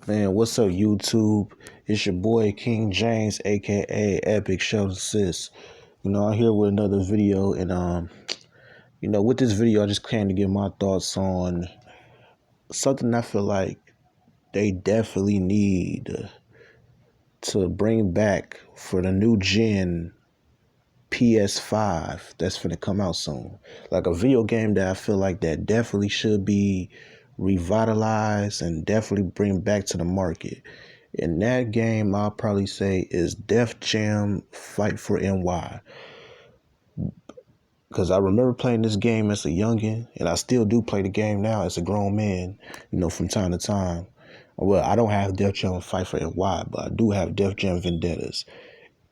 Man, what's up, YouTube? It's your boy King James, aka Epic Sheldon Sis. I'm here with another video, and with this video, I just came to give my thoughts on something I feel like they definitely need to bring back for the new gen PS5 that's finna come out soon. Like a video game that I feel like that definitely should be revitalized and definitely bring back to the market. And that game I'll probably say is Def Jam Fight for NY. Because I remember playing this game as a youngin', and I still do play the game now as a grown man, from time to time. Well, I don't have Def Jam Fight for NY, but I do have Def Jam Vendettas.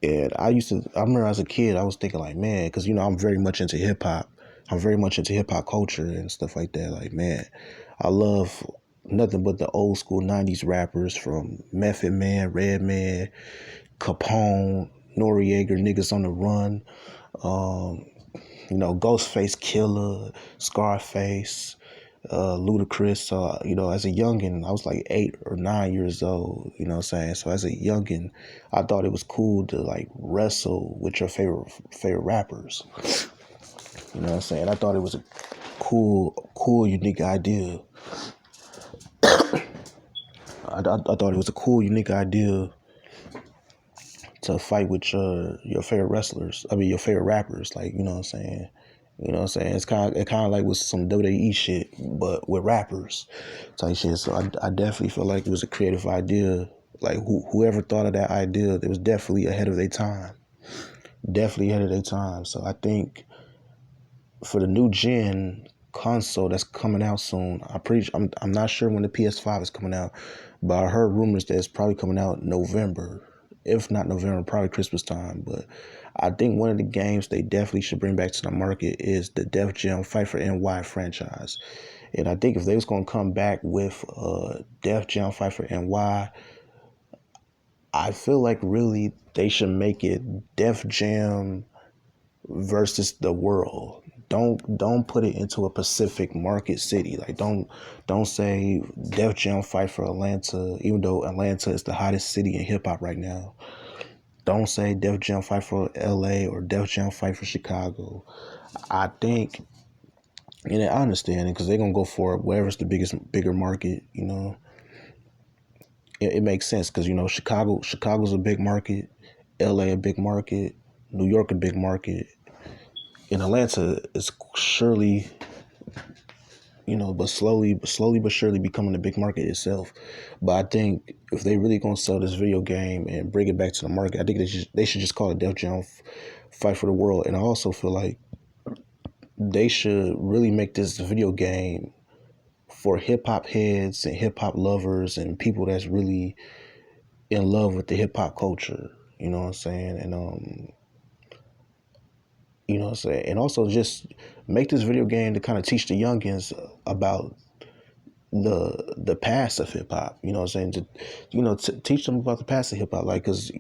And I remember as a kid, I was thinking like, man, because, I'm very much into hip hop. I'm very much into hip hop culture and stuff like that. Like, man, I love nothing but the old school 90s rappers from Method Man, Redman, Capone, Noriega, Niggas on the Run, Ghostface Killer, Scarface, Ludacris. So, as a youngin', I was like 8 or 9 years old, you know what I'm saying? So as a youngin', I thought it was cool to like wrestle with your favorite rappers. You know what I'm saying? I thought it was a cool, unique idea. I thought it was a cool, unique idea to fight with your favorite wrestlers. Your favorite rappers. Like, you know what I'm saying? It's kind of like with some WWE shit, but with rappers type shit. So I definitely feel like it was a creative idea. Like whoever thought of that idea, it was definitely ahead of their time. Definitely ahead of their time. So I think for the new gen console that's coming out soon, I'm not sure when the PS5 is coming out, but I heard rumors that it's probably coming out in November. If not November, probably Christmas time. But I think one of the games they definitely should bring back to the market is the Def Jam Fight for NY franchise. And I think if they was going to come back with Def Jam Fight for NY, I feel like really they should make it Def Jam versus the world. Don't put it into a specific market city. Like don't say Def Jam Fight for Atlanta, even though Atlanta is the hottest city in hip hop right now. Don't say Def Jam Fight for LA or Def Jam Fight for Chicago. I think, and I understand it because they're gonna go for whatever's the bigger market. It makes sense because Chicago's a big market, LA a big market, New York a big market. In Atlanta, it's surely, but slowly but surely becoming a big market itself. But I think if they really gonna sell this video game and bring it back to the market, I think they should just call it Def Jam Fight for the World. And I also feel like they should really make this video game for hip hop heads and hip hop lovers and people that's really in love with the hip hop culture. You know what I'm saying? And you know what I'm saying? And also just make this video game to kind of teach the youngins about the past of hip hop. You know what I'm saying? To teach them about the past of hip hop. Like, because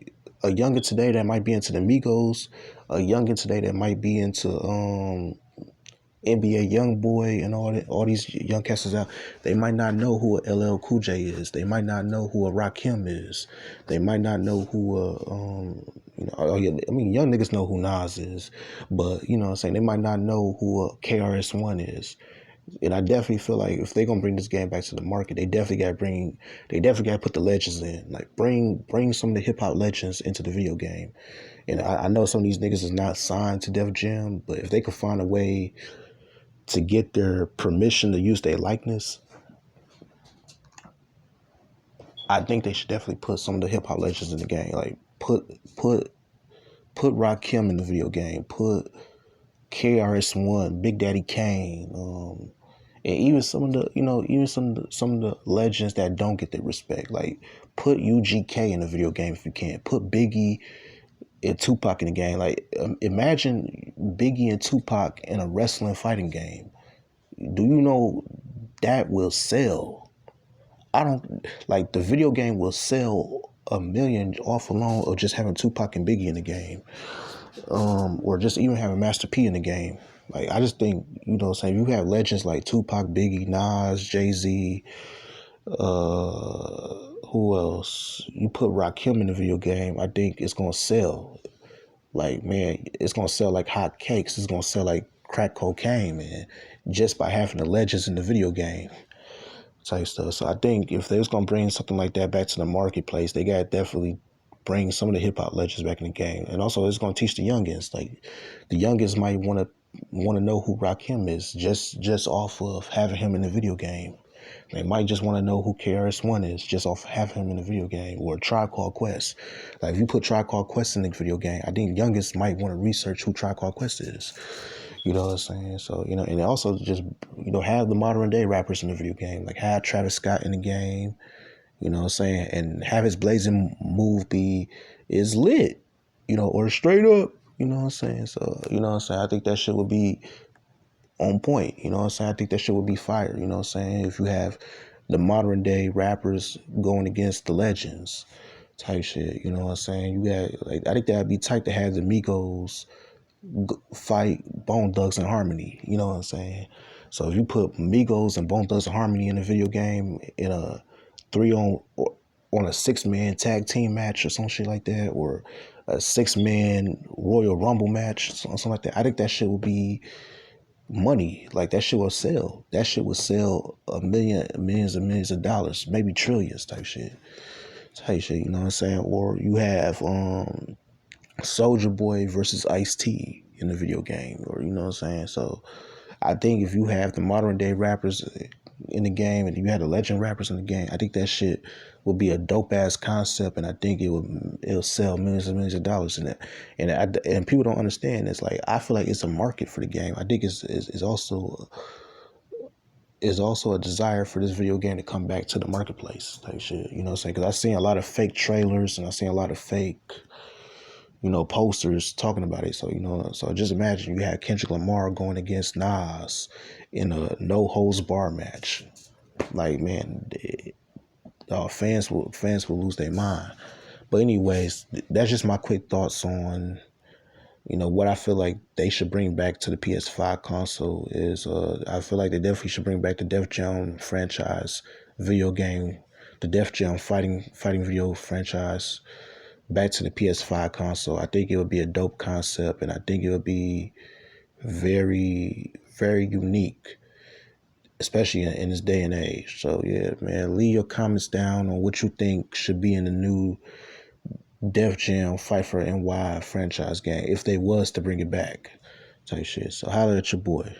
a youngin today that might be into the Migos, a youngin today that might be into NBA YoungBoy and all these young cats out, they might not know who a LL Cool J is. They might not know who a Rakim is. They might not know who young niggas know who Nas is, but you know what I'm saying, they might not know who a KRS-One is. And I definitely feel like if they're gonna bring this game back to the market, they definitely gotta put the legends in. Like bring some of the hip hop legends into the video game. And I know some of these niggas is not signed to Def Jam, but if they could find a way to get their permission to use their likeness, I think they should definitely put some of the hip hop legends in the game. Like put Rakim in the video game, put KRS-One, Big Daddy Kane, and even some of the legends that don't get the respect. Like put UGK in the video game if you can. Put Biggie and Tupac in the game. Like imagine Biggie and Tupac in a wrestling fighting game. Do you know that will sell? The video game will sell 1 million off alone of just having Tupac and Biggie in the game, or just even having Master P in the game. Like I just think, you have legends like Tupac, Biggie, Nas, Jay-Z, who Who else? You put Rakim in the video game, I think it's gonna sell. Like, man, it's gonna sell like hot cakes. It's gonna sell like crack cocaine, man, just by having the legends in the video game type stuff. So I think if they was gonna bring something like that back to the marketplace, they gotta definitely bring some of the hip hop legends back in the game. And also it's gonna teach the youngins. Like the youngins might wanna know who Rakim is just off of having him in the video game. They might just want to know who KRS-One is just off having him in the video game, or Tribe Called Quest. Like if you put Tribe Called Quest in the video game, I think youngest might want to research who Tribe Called Quest is. You know what I'm saying? So, and also just, have the modern day rappers in the video game. Like have Travis Scott in the game, you know what I'm saying? And have his blazing move is lit, or straight up, you know what I'm saying? So, I think that shit would be on point, you know what I'm saying? I think that shit would be fire, you know what I'm saying? If you have the modern day rappers going against the legends type shit, you know what I'm saying? You got, like, I think that'd be tight to have the Migos fight Bone Thugs and Harmony, you know what I'm saying? So if you put Migos and Bone Thugs and Harmony in a video game in a on a 6-man tag team match or some shit like that, or a 6-man Royal Rumble match, something like that, I think that shit would be money. Like that shit will sell. That shit will sell millions and millions of dollars, maybe trillions type shit. You know what I'm saying? Or you have Soldier Boy versus Ice-T in the video game, or you know what I'm saying? So I think if you have the modern day rappers in the game and you had the legend rappers in the game, I think that shit would be a dope ass concept, and I think it'll sell millions and millions of dollars in it. And people don't understand. It's like I feel like it's a market for the game. I think it's also a desire for this video game to come back to the marketplace type shit. You know what I'm saying? Because I've seen a lot of fake trailers and I've seen a lot of fake, posters talking about it. So, so just imagine you had Kendrick Lamar going against Nas in a no holds bar match. Like, man, fans will lose their mind. But anyways, that's just my quick thoughts on, what I feel like they should bring back to the PS5 console is, I feel like they definitely should bring back the Def Jam franchise video game, the Def Jam fighting video franchise back to the PS5 console. I think it would be a dope concept, and I think it would be very, very unique, especially in this day and age. So yeah, man, leave your comments down on what you think should be in the new Def Jam Fight for NY franchise game if they was to bring it back type shit. So holler at your boy.